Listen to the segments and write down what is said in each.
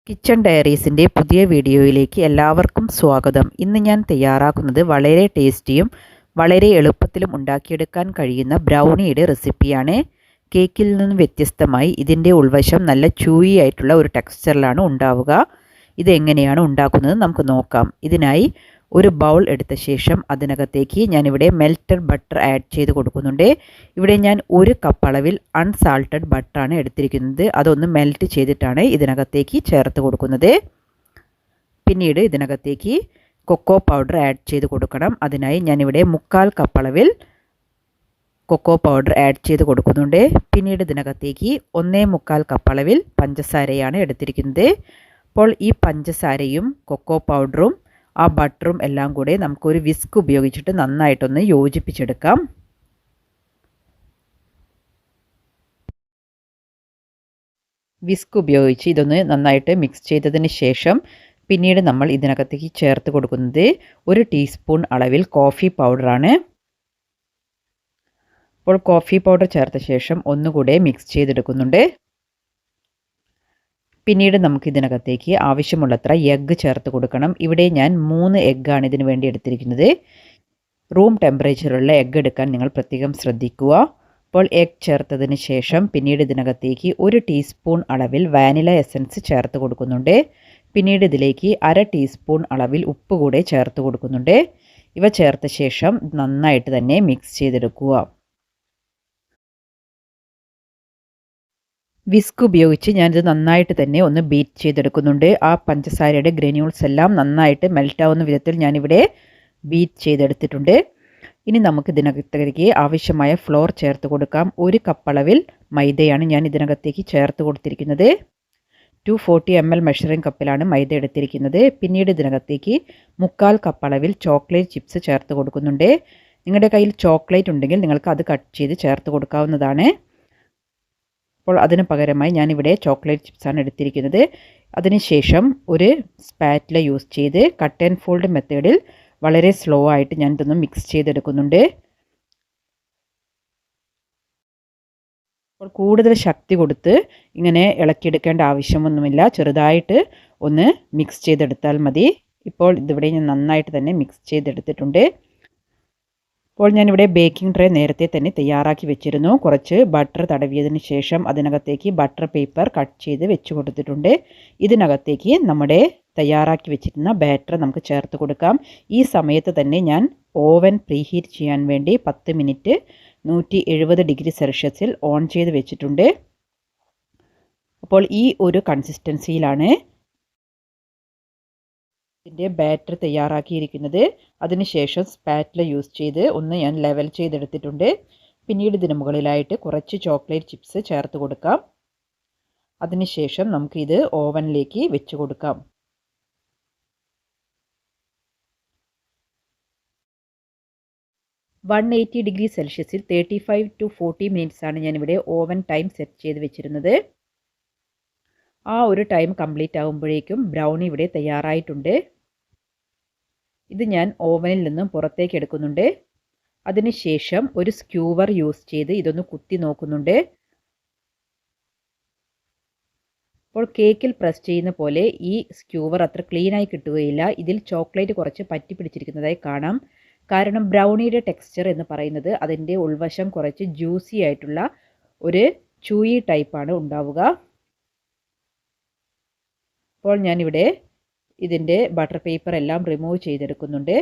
Kitchen ഡയറീസിൻ്റെ പുതിയ വീഡിയോയിലേക്ക് എല്ലാവർക്കും സ്വാഗതം. ഇന്ന് ഞാൻ തയ്യാറാക്കുന്നത് വളരെ ടേസ്റ്റിയും വളരെ എളുപ്പത്തിലും ഉണ്ടാക്കിയെടുക്കാൻ കഴിയുന്ന ബ്രൗണിയുടെ റെസിപ്പിയാണ്. കേക്കിൽ നിന്നും വ്യത്യസ്തമായി ഇതിൻ്റെ ഉൾവശം നല്ല ചൂയി ആയിട്ടുള്ള ഒരു ടെക്സ്ചറിലാണ് ഉണ്ടാവുക. ഇതെങ്ങനെയാണ് ഉണ്ടാക്കുന്നത് നമുക്ക് നോക്കാം. ഇതിനായി ഒരു ബൗൾ എടുത്ത ശേഷം അതിനകത്തേക്ക് ഞാനിവിടെ മെൽറ്റഡ് ബട്ടർ ആഡ് ചെയ്ത് കൊടുക്കുന്നുണ്ട്. ഇവിടെ ഞാൻ 1 കപ്പ് അളവിൽ അൺസാൾട്ടഡ് ബട്ടറാണ് എടുത്തിരിക്കുന്നത്. അതൊന്ന് മെൽറ്റ് ചെയ്തിട്ടാണ് ഇതിനകത്തേക്ക് ചേർത്ത് കൊടുക്കുന്നത്. പിന്നീട് ഇതിനകത്തേക്ക് കൊക്കോ പൗഡർ ആഡ് ചെയ്ത് കൊടുക്കണം. അതിനായി ഞാനിവിടെ 1/4 കപ്പ് അളവിൽ കൊക്കോ പൗഡർ ആഡ് ചെയ്ത് കൊടുക്കുന്നുണ്ട്. പിന്നീട് ഇതിനകത്തേക്ക് 1/4 കപ്പ് അളവിൽ പഞ്ചസാരയാണ് എടുത്തിരിക്കുന്നത്. അപ്പോൾ ഈ പഞ്ചസാരയും കൊക്കോ പൗഡറും ആ ബട്ടറും എല്ലാം കൂടെ നമുക്കൊരു വിസ്ക് ഉപയോഗിച്ചിട്ട് നന്നായിട്ടൊന്ന് യോജിപ്പിച്ചെടുക്കാം. വിസ്ക് ഉപയോഗിച്ച് ഇതൊന്ന് നന്നായിട്ട് മിക്സ് ചെയ്തതിന് ശേഷം പിന്നീട് നമ്മൾ ഇതിനകത്തേക്ക് ചേർത്ത് കൊടുക്കുന്നത് 1 ടീസ്പൂൺ അളവിൽ കോഫി പൗഡറാണ്. അപ്പോൾ കോഫി പൗഡർ ചേർത്ത ശേഷം ഒന്നുകൂടെ മിക്സ് ചെയ്തെടുക്കുന്നുണ്ട്. പിന്നീട് നമുക്ക് ഇതിനകത്തേക്ക് ആവശ്യമുള്ളത്ര എഗ്ഗ് ചേർത്ത് കൊടുക്കണം. ഇവിടെ ഞാൻ 3 എഗ്ഗാണ് ഇതിനു വേണ്ടി എടുത്തിരിക്കുന്നത്. റൂം ടെമ്പറേച്ചറുള്ള എഗ്ഗ് എടുക്കാൻ നിങ്ങൾ പ്രത്യേകം ശ്രദ്ധിക്കുക. അപ്പോൾ എഗ്ഗ് ചേർത്തതിന് ശേഷം പിന്നീട് ഇതിനകത്തേക്ക് 1 ടീസ്പൂൺ അളവിൽ വാനില എസൻസ് ചേർത്ത് കൊടുക്കുന്നുണ്ട്. പിന്നീട് ഇതിലേക്ക് 1/2 ടീസ്പൂൺ അളവിൽ ഉപ്പ് കൂടെ ചേർത്ത് കൊടുക്കുന്നുണ്ട്. ഇവ ചേർത്ത ശേഷം നന്നായിട്ട് തന്നെ മിക്സ് ചെയ്തെടുക്കുക. വിസ്ക് ഉപയോഗിച്ച് ഞാനിത് നന്നായിട്ട് തന്നെ ഒന്ന് ബീറ്റ് ചെയ്തെടുക്കുന്നുണ്ട്. ആ പഞ്ചസാരയുടെ ഗ്രന്യൂൾസ് എല്ലാം നന്നായിട്ട് മെൽറ്റാവുന്ന വിധത്തിൽ ഞാനിവിടെ ബീറ്റ് ചെയ്തെടുത്തിട്ടുണ്ട്. ഇനി നമുക്ക് ഇതിനകത്തേക്ക് ആവശ്യമായ ഫ്ലോർ ചേർത്ത് കൊടുക്കാം. 1 കപ്പ് അളവിൽ മൈദയാണ് ഞാൻ ഇതിനകത്തേക്ക് ചേർത്ത് കൊടുത്തിരിക്കുന്നത്. 240 ml മെഷറിംഗ് കപ്പിലാണ് മൈദ എടുത്തിരിക്കുന്നത്. പിന്നീട് ഇതിനകത്തേക്ക് 1/4 കപ്പ് അളവിൽ ചോക്ലേറ്റ് ചിപ്സ് ചേർത്ത് കൊടുക്കുന്നുണ്ട്. നിങ്ങളുടെ കയ്യിൽ ചോക്ലേറ്റ് ഉണ്ടെങ്കിൽ നിങ്ങൾക്ക് അത് കട്ട് ചെയ്ത് ചേർത്ത് കൊടുക്കാവുന്നതാണ്. അപ്പോൾ അതിന് പകരമായി ഞാനിവിടെ ചോക്ലേറ്റ് ചിപ്സാണ് എടുത്തിരിക്കുന്നത്. അതിനുശേഷം ഒരു സ്പാറ്റില യൂസ് ചെയ്ത് കട്ട് ആൻഡ് ഫോൾഡ് മെത്തേഡിൽ വളരെ സ്ലോ ആയിട്ട് ഞാൻ ഇതൊന്ന് മിക്സ് ചെയ്തെടുക്കുന്നുണ്ട്. അപ്പോൾ കൂടുതൽ ശക്തി കൊടുത്ത് ഇങ്ങനെ ഇളക്കിയെടുക്കേണ്ട ആവശ്യമൊന്നുമില്ല. ചെറുതായിട്ട് ഒന്ന് മിക്സ് ചെയ്തെടുത്താൽ മതി. ഇപ്പോൾ ഇതിവിടെ ഞാൻ നന്നായിട്ട് തന്നെ മിക്സ് ചെയ്തെടുത്തിട്ടുണ്ട്. അപ്പോൾ ഞാനിവിടെ ബേക്കിംഗ് ട്രേ നേരത്തെ തന്നെ തയ്യാറാക്കി വെച്ചിരുന്നു. കുറച്ച് ബട്ടർ തടവിയതിന് ശേഷം അതിനകത്തേക്ക് ബട്ടർ പേപ്പർ കട്ട് ചെയ്ത് വെച്ച് കൊടുത്തിട്ടുണ്ട്. ഇതിനകത്തേക്ക് നമ്മുടെ തയ്യാറാക്കി വെച്ചിരുന്ന ബാറ്റർ നമുക്ക് ചേർത്ത് കൊടുക്കാം. ഈ സമയത്ത് തന്നെ ഞാൻ ഓവൻ പ്രീഹീറ്റ് ചെയ്യാൻ വേണ്ടി 10 മിനിറ്റ് 170 ഡിഗ്രി സെൽഷ്യസിൽ ഓൺ ചെയ്ത് വെച്ചിട്ടുണ്ട്. അപ്പോൾ ഈ ഒരു കൺസിസ്റ്റൻസിയിലാണ് ഇതിൻ്റെ ബാറ്റർ തയ്യാറാക്കിയിരിക്കുന്നത്. അതിനുശേഷം സ്പാറ്റില യൂസ് ചെയ്ത് ഒന്ന് ഞാൻ ലെവൽ ചെയ്തെടുത്തിട്ടുണ്ട്. പിന്നീട് ഇതിന് മുകളിലായിട്ട് കുറച്ച് ചോക്ലേറ്റ് ചിപ്സ് ചേർത്ത് കൊടുക്കാം. അതിനുശേഷം നമുക്കിത് ഓവനിലേക്ക് വെച്ച് കൊടുക്കാം. $180 ഡിഗ്രി സെൽഷ്യസിൽ 35 to 40 മിനിറ്റ്സാണ് ഞാനിവിടെ ഓവൻ ടൈം സെറ്റ് ചെയ്ത് വെച്ചിരുന്നത്. ആ ഒരു ടൈം കംപ്ലീറ്റ് ആകുമ്പോഴേക്കും ബ്രൗണി ഇവിടെ തയ്യാറായിട്ടുണ്ട്. ഇത് ഞാൻ ഓവനിൽ നിന്നും പുറത്തേക്ക് എടുക്കുന്നുണ്ട്. അതിനുശേഷം ഒരു സ്ക്യൂവർ യൂസ് ചെയ്ത് ഇതൊന്ന് കുത്തി നോക്കുന്നുണ്ട്. അപ്പോൾ കേക്കിൽ പ്രസ് ചെയ്യുന്ന പോലെ ഈ സ്ക്യൂവർ അത്ര ക്ലീനായി കിട്ടുകയില്ല. ഇതിൽ ചോക്ലേറ്റ് കുറച്ച് പറ്റി പിടിച്ചിരിക്കുന്നതായി കാണാം. കാരണം ബ്രൗണിയുടെ ടെക്സ്ചർ എന്ന് പറയുന്നത് അതിൻ്റെ ഉൾവശം കുറച്ച് ജ്യൂസി ആയിട്ടുള്ള ഒരു ചൂയി ടൈപ്പാണ് ഉണ്ടാവുക. അപ്പോൾ ഞാനിവിടെ ഇതിൻ്റെ ബട്ടർ പേപ്പർ എല്ലാം റിമൂവ് ചെയ്തെടുക്കുന്നുണ്ട്.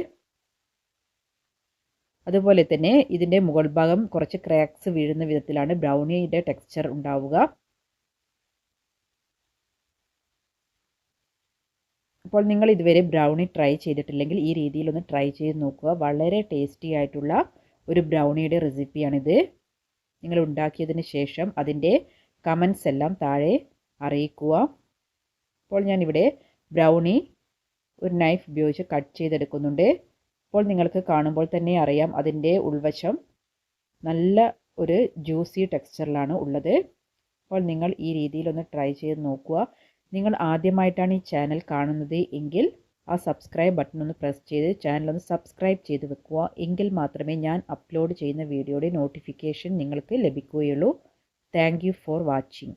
അതുപോലെ തന്നെ ഇതിൻ്റെ മുകൾ ഭാഗം കുറച്ച് ക്രാക്സ് വീഴുന്ന വിധത്തിലാണ് ബ്രൗണിയുടെ ടെക്സ്ചർ ഉണ്ടാവുക. അപ്പോൾ നിങ്ങൾ ഇതുവരെ ബ്രൗണി ട്രൈ ചെയ്തിട്ടില്ലെങ്കിൽ ഈ രീതിയിലൊന്ന് ട്രൈ ചെയ്ത് നോക്കുക. വളരെ ടേസ്റ്റി ആയിട്ടുള്ള ഒരു ബ്രൗണിയുടെ റെസിപ്പിയാണിത്. നിങ്ങൾ ഉണ്ടാക്കിയതിന് ശേഷം അതിൻ്റെ കമൻസ് എല്ലാം താഴെ അറിയിക്കുക. അപ്പോൾ ഞാനിവിടെ ബ്രൗണി ഒരു നൈഫ് ഉപയോഗിച്ച് കട്ട് ചെയ്തെടുക്കുന്നുണ്ട്. അപ്പോൾ നിങ്ങൾക്ക് കാണുമ്പോൾ തന്നെ അറിയാം അതിൻ്റെ ഉൾവശം നല്ല ഒരു ജ്യൂസി ടെക്സ്ചറിലാണ് ഉള്ളത്. അപ്പോൾ നിങ്ങൾ ഈ രീതിയിലൊന്ന് ട്രൈ ചെയ്ത് നോക്കുക. നിങ്ങൾ ആദ്യമായിട്ടാണ് ഈ ചാനൽ കാണുന്നത് എങ്കിൽ ആ സബ്സ്ക്രൈബ് ബട്ടൺ ഒന്ന് പ്രസ് ചെയ്ത് ചാനലൊന്ന് സബ്സ്ക്രൈബ് ചെയ്ത് വെക്കുക. എങ്കിൽ മാത്രമേ ഞാൻ അപ്ലോഡ് ചെയ്യുന്ന വീഡിയോയുടെ നോട്ടിഫിക്കേഷൻ നിങ്ങൾക്ക് ലഭിക്കുകയുള്ളൂ. Thank you for watching.